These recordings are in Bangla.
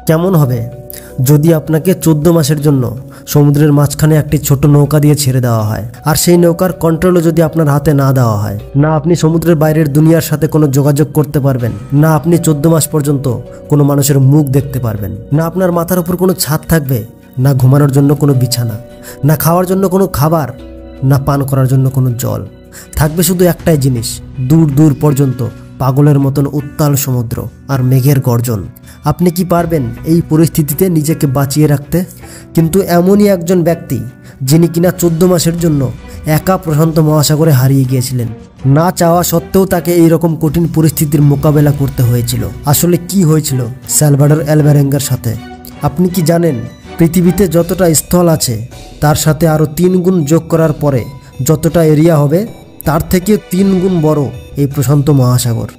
কেমন হবে যদি আপনাকে 14 মাসের জন্য সমুদ্রের মাঝখানে একটি ছোট নৌকা দিয়ে ছেড়ে দেওয়া হয়, আর সেই নৌকার কন্ট্রোলও যদি আপনার হাতে না দেওয়া হয়? না আপনি সমুদ্রের বাইরের দুনিয়ার সাথে কোনো যোগাযোগ করতে পারবেন, না আপনি 14 মাস পর্যন্ত কোনো মানুষের মুখ দেখতে পারবেন, না আপনার মাথার উপর কোনো ছাদ থাকবে, না ঘুমানোর জন্য কোনো বিছানা, না খাওয়ার জন্য কোনো খাবার, না পান করার জন্য কোনো জল। থাকবে শুধু একটাই জিনিস, দূর দূর পর্যন্ত পাগলের মতন উত্তাল সমুদ্র আর মেঘের গর্জন। আপনি কি পারবেন এই পরিস্থিতিতে নিজেকে বাঁচিয়ে রাখতে? কিন্তু এমনই একজন ব্যক্তি যিনি কিনা 14 মাসের জন্য একা প্রশান্ত মহাসাগরে হারিয়ে গিয়েছিলেন। না চাওয়া সত্ত্বেও তাকে এইরকম কঠিন পরিস্থিতির মোকাবেলা করতে হয়েছিল। আসলে কি হয়েছিল সালভাডর অ্যালভারেঙ্গার সাথে? আপনি কি জানেন পৃথিবীতে যতটা স্থল আছে তার সাথে আরও 3 গুণ যোগ করার পরে যতটা এরিয়া হবে তার থেকে 3 গুণ বড় এই প্রশান্ত মহাসাগর।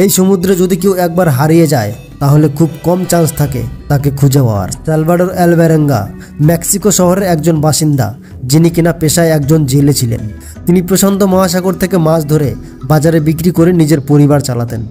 এই সমুদ্রে যদি কেউ একবার হারিয়ে যায় তাহলে খুব কম চান্স থাকে তাকে খুঁজে পাওয়ার। সালভাডর অ্যালভারেঙ্গা মেক্সিকো শহরের একজন বাসিন্দা যিনি কিনা পেশায় একজন জেলে ছিলেন। তিনি প্রশান্ত মহাসাগর থেকে মাছ ধরে বাজারে বিক্রি করে নিজের পরিবার চালাতেন।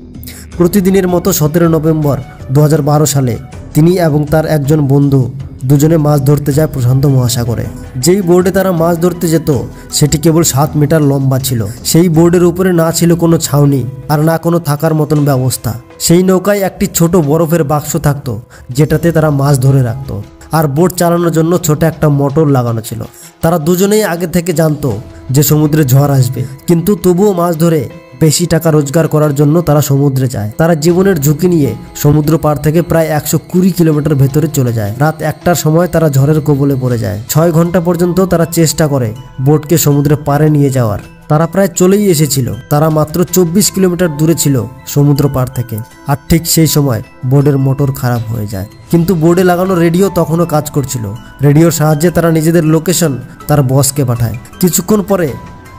প্রতিদিনের মতো 17 নভেম্বর 2012 সালে তিনি এবং তার একজন বন্ধু দুজনে মাছ ধরতে যায় প্রশান্ত মহাসাগরে। যেই বোর্ডে তারা মাছ ধরতে যেত সেটি কেবল 7 মিটার লম্বা ছিল। সেই বোর্ডের উপরে না ছিল কোনো ছাউনি আর না কোনো থাকার মতন ব্যবস্থা। সেই নৌকায় একটি ছোট বরফের বাক্স থাকতো যেটাতে তারা মাছ ধরে রাখতো, আর বোট চালানোর জন্য ছোট একটা মোটর লাগানো ছিল। তারা দুজনেই আগে থেকে জানতো যে সমুদ্রে ঝড় আসবে, কিন্তু তবুও মাছ ধরে বেশি টাকা রোজগার করার জন্য তারা সমুদ্রে যায়। তারা জীবনের ঝুঁকি নিয়ে সমুদ্র পার থেকে প্রায় 120 কিলোমিটার ভেতরে চলে যায়। রাত 1টার সময় তারা ঝড়ের কবলে পড়ে যায়। 6 ঘন্টা পর্যন্ত তারা চেষ্টা করে বোটকে সমুদ্রে পারে নিয়ে যাওয়ার। তারা প্রায় চলেই এসেছিল। তারা মাত্র 24 কিলোমিটার দূরে ছিল সমুদ্র পার থেকে। আর ঠিক সেই সময় বোর্ডের মোটর খারাপ হয়ে যায়, কিন্তু বোর্ডে লাগানো রেডিও তখনও কাজ করছিল। রেডিওর সাহায্যে তারা নিজেদের লোকেশন তার বসকে পাঠায়। কিছুক্ষণ পরে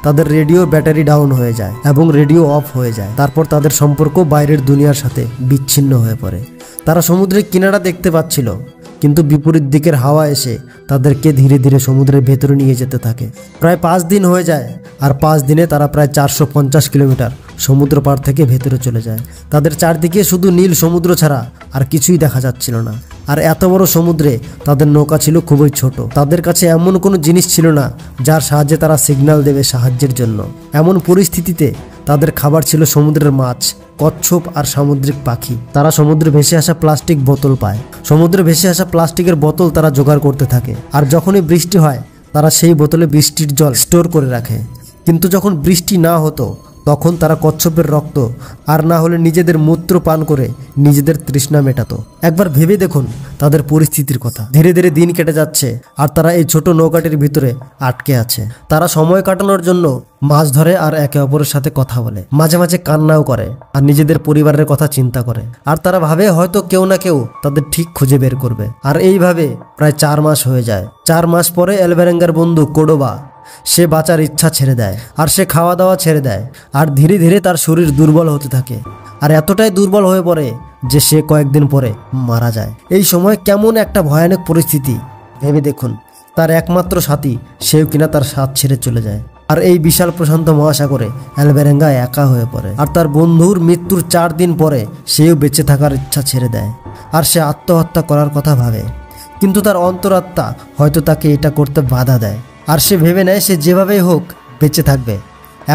তাদের রেডিও ব্যাটারি ডাউন হয়ে যায় এবং রেডিও অফ হয়ে যায়। তারপর তাদের সম্পর্ক বাইরের দুনিয়ার সাথে বিচ্ছিন্ন হয়ে পড়ে। তারা সমুদ্রের কিনারা দেখতে পাচ্ছিল, কিন্তু বিপরীত দিকের হাওয়া এসে তাদেরকে ধীরে ধীরে সমুদ্রের ভেতরে নিয়ে যেতে থাকে। প্রায় 5 দিন হয়ে যায়, আর 5 দিনে তারা প্রায় 450 কিলোমিটার সমুদ্র পার থেকে ভেতরে চলে যায়। তাদের চারদিকে শুধু নীল সমুদ্র ছাড়া আর কিছুই দেখা যাচ্ছিল না। আর এত বড় সমুদ্রে তাদের নৌকা ছিল খুবই ছোট। তাদের কাছে এমন কোনো জিনিস ছিল না যার সাহায্যে তারা সিগন্যাল দেবে সাহায্যের জন্য। এমন পরিস্থিতিতে তাদের খাবার ছিল সমুদ্রের মাছ, কচ্ছপ আর সামুদ্রিক পাখি। তারা সমুদ্রে ভেসে আসা প্লাস্টিক বোতল পায়। সমুদ্রে ভেসে আসা প্লাস্টিকের বোতল তারা জোগাড় করতে থাকে, আর যখনই বৃষ্টি হয় তারা সেই বোতলে বৃষ্টির জল স্টোর করে রাখে। কিন্তু যখন বৃষ্টি না হতো তখন তারা কচ্ছপের রক্ত আর না হলে নিজেদের মূত্র পান করে নিজেদের তৃষ্ণা মেটাতো। একবার ভেবে দেখুন তাদের পরিস্থিতির কথা। ধীরে ধীরে দিন কেটে যাচ্ছে আর তারা এই ছোট নৌকাটির ভিতরে আটকে আছে। তারা সময় কাটানোর জন্য মাছ ধরে আর একে অপরের সাথে কথা বলে, মাঝে মাঝে কান্নাও করে আর নিজেদের পরিবারের কথা চিন্তা করে। আর তারা ভাবে হয়তো কেউ না কেউ তাদের ঠিক খুঁজে বের করবে। আর এইভাবে প্রায় 4 মাস হয়ে যায়। 4 মাস পরে অ্যালভারেঙ্গার বন্ধু কোডোবা সে বাঁচার ইচ্ছা ছেড়ে দেয়, আর সে খাওয়া দাওয়া ছেড়ে দেয়। আর ধীরে ধীরে তার শরীর দুর্বল হতে থাকে, আর এতটাই দুর্বল হয়ে পড়ে যে সে কয়েকদিন পরে মারা যায়। এই সময় কেমন একটা ভয়ানক পরিস্থিতি ভেবে দেখুন। তার একমাত্র সাথী সেও কিনা তার সাথ ছেড়ে চলে যায়। আর এই বিশাল প্রশান্ত মহাসাগরে অ্যালভারেঙ্গা একা হয়ে পড়ে। আর তার বন্ধুর মৃত্যুর 4 দিন পরে সেও বেঁচে থাকার ইচ্ছা ছেড়ে দেয়, আর সে আত্মহত্যা করার কথা ভাবে। কিন্তু তার অন্তরাত্মা হয়তো তাকে এটা করতে বাধা দেয়, আর সে ভেবে নেয় সে যেভাবেই হোক বেঁচে থাকবে।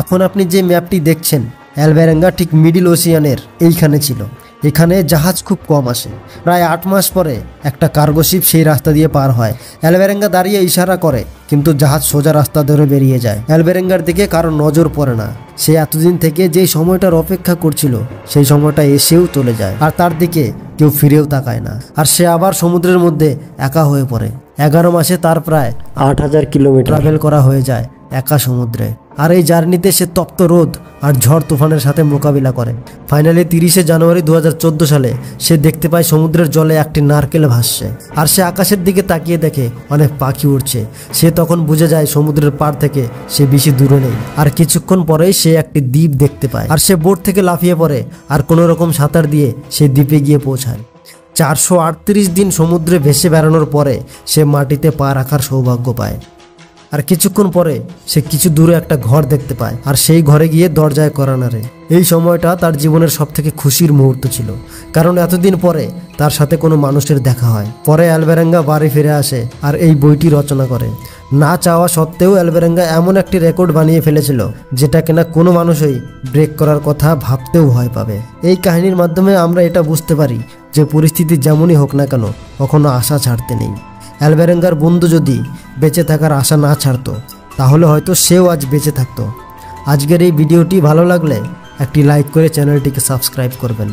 এখন আপনি যে ম্যাপটি দেখছেন, অ্যালভারেঙ্গা ঠিক মিডিল ওশিয়ানের এইখানে ছিল। এখানে জাহাজ খুব কম আসে। প্রায় 8 মাস পরে একটা কার্গো শিপ সেই রাস্তা দিয়ে পার হয়। অ্যালভারেঙ্গা দাঁড়িয়ে ইশারা করে, কিন্তু জাহাজ সোজা রাস্তা ধরে বেরিয়ে যায়। অ্যালভারেঙ্গার দিকে কারো নজর পড়ে না। সে এতদিন থেকে যেই সময়টার অপেক্ষা করছিল সেই সময়টা এসেও চলে যায়, আর তার দিকে কেউ ফিরেও তাকায় না। আর সে আবার সমুদ্রের মধ্যে একা হয়ে পড়ে। 11 মাসে তার প্রায় 8000 কিলোমিটার ট্রাভেল করা হয়ে যায় একা সমুদ্রে। আর এই জার্নিতে সে তপ্ত রোদ আর ঝড় তুফানের সাথে মোকাবিলা করে। ফাইনালি 30 জানুয়ারি 2014 সালে সে দেখতে পায় সমুদ্রের জলে একটি নারকেল ভাসছে, আর সে আকাশের দিকে তাকিয়ে দেখে অনেক পাখি উড়ছে। সে তখন বুঝে যায় সমুদ্রের পার থেকে সে বেশি দূরে নেই। আর কিছুক্ষণ পরেই সে একটি দ্বীপ দেখতে পায়, আর সে বোট থেকে লাফিয়ে পড়ে আর কোনো রকম সাঁতার দিয়ে সে দ্বীপে গিয়ে পৌঁছায়। 438 দিন সমুদ্রে ভেসে বেড়ানোর পরে সে মাটিতে পা রাখার সৌভাগ্য পায়। আর কিছুক্ষণ পরে সে কিছু দূরে একটা ঘর দেখতে পায় আর সেই ঘরে গিয়ে দরজায় কড়া নাড়ে। এই সময়টা তার জীবনের সবথেকে খুশির মুহূর্ত ছিল, কারণ এতদিন পরে তার সাথে কোনো মানুষের দেখা হয়। পরে অ্যালবেরাঙ্গা বাড়ি ফিরে আসে আর এই বইটি রচনা করে। না চাওয়া সত্ত্বেও অ্যালবেরাঙ্গা এমন একটি রেকর্ড বানিয়ে ফেলেছিল যেটা কিনা কোনো মানুষই ব্রেক করার কথা ভাবতেও ভয় পাবে। এই কাহিনীর মাধ্যমে আমরা এটা বুঝতে পারি যে পরিস্থিতি যেমনই হোক না কেন কখনো আশা ছাড়তে নেই। অ্যালবেরাঙ্গার বন্ধু যদি বেঁচে থাকার আশা না ছাড়তো তাহলে হয়তো সেও আজ বেঁচে থাকতো। আজকের এই ভিডিওটি ভালো লাগলে একটি লাইক করে চ্যানেলটিকে সাবস্ক্রাইব করবেন।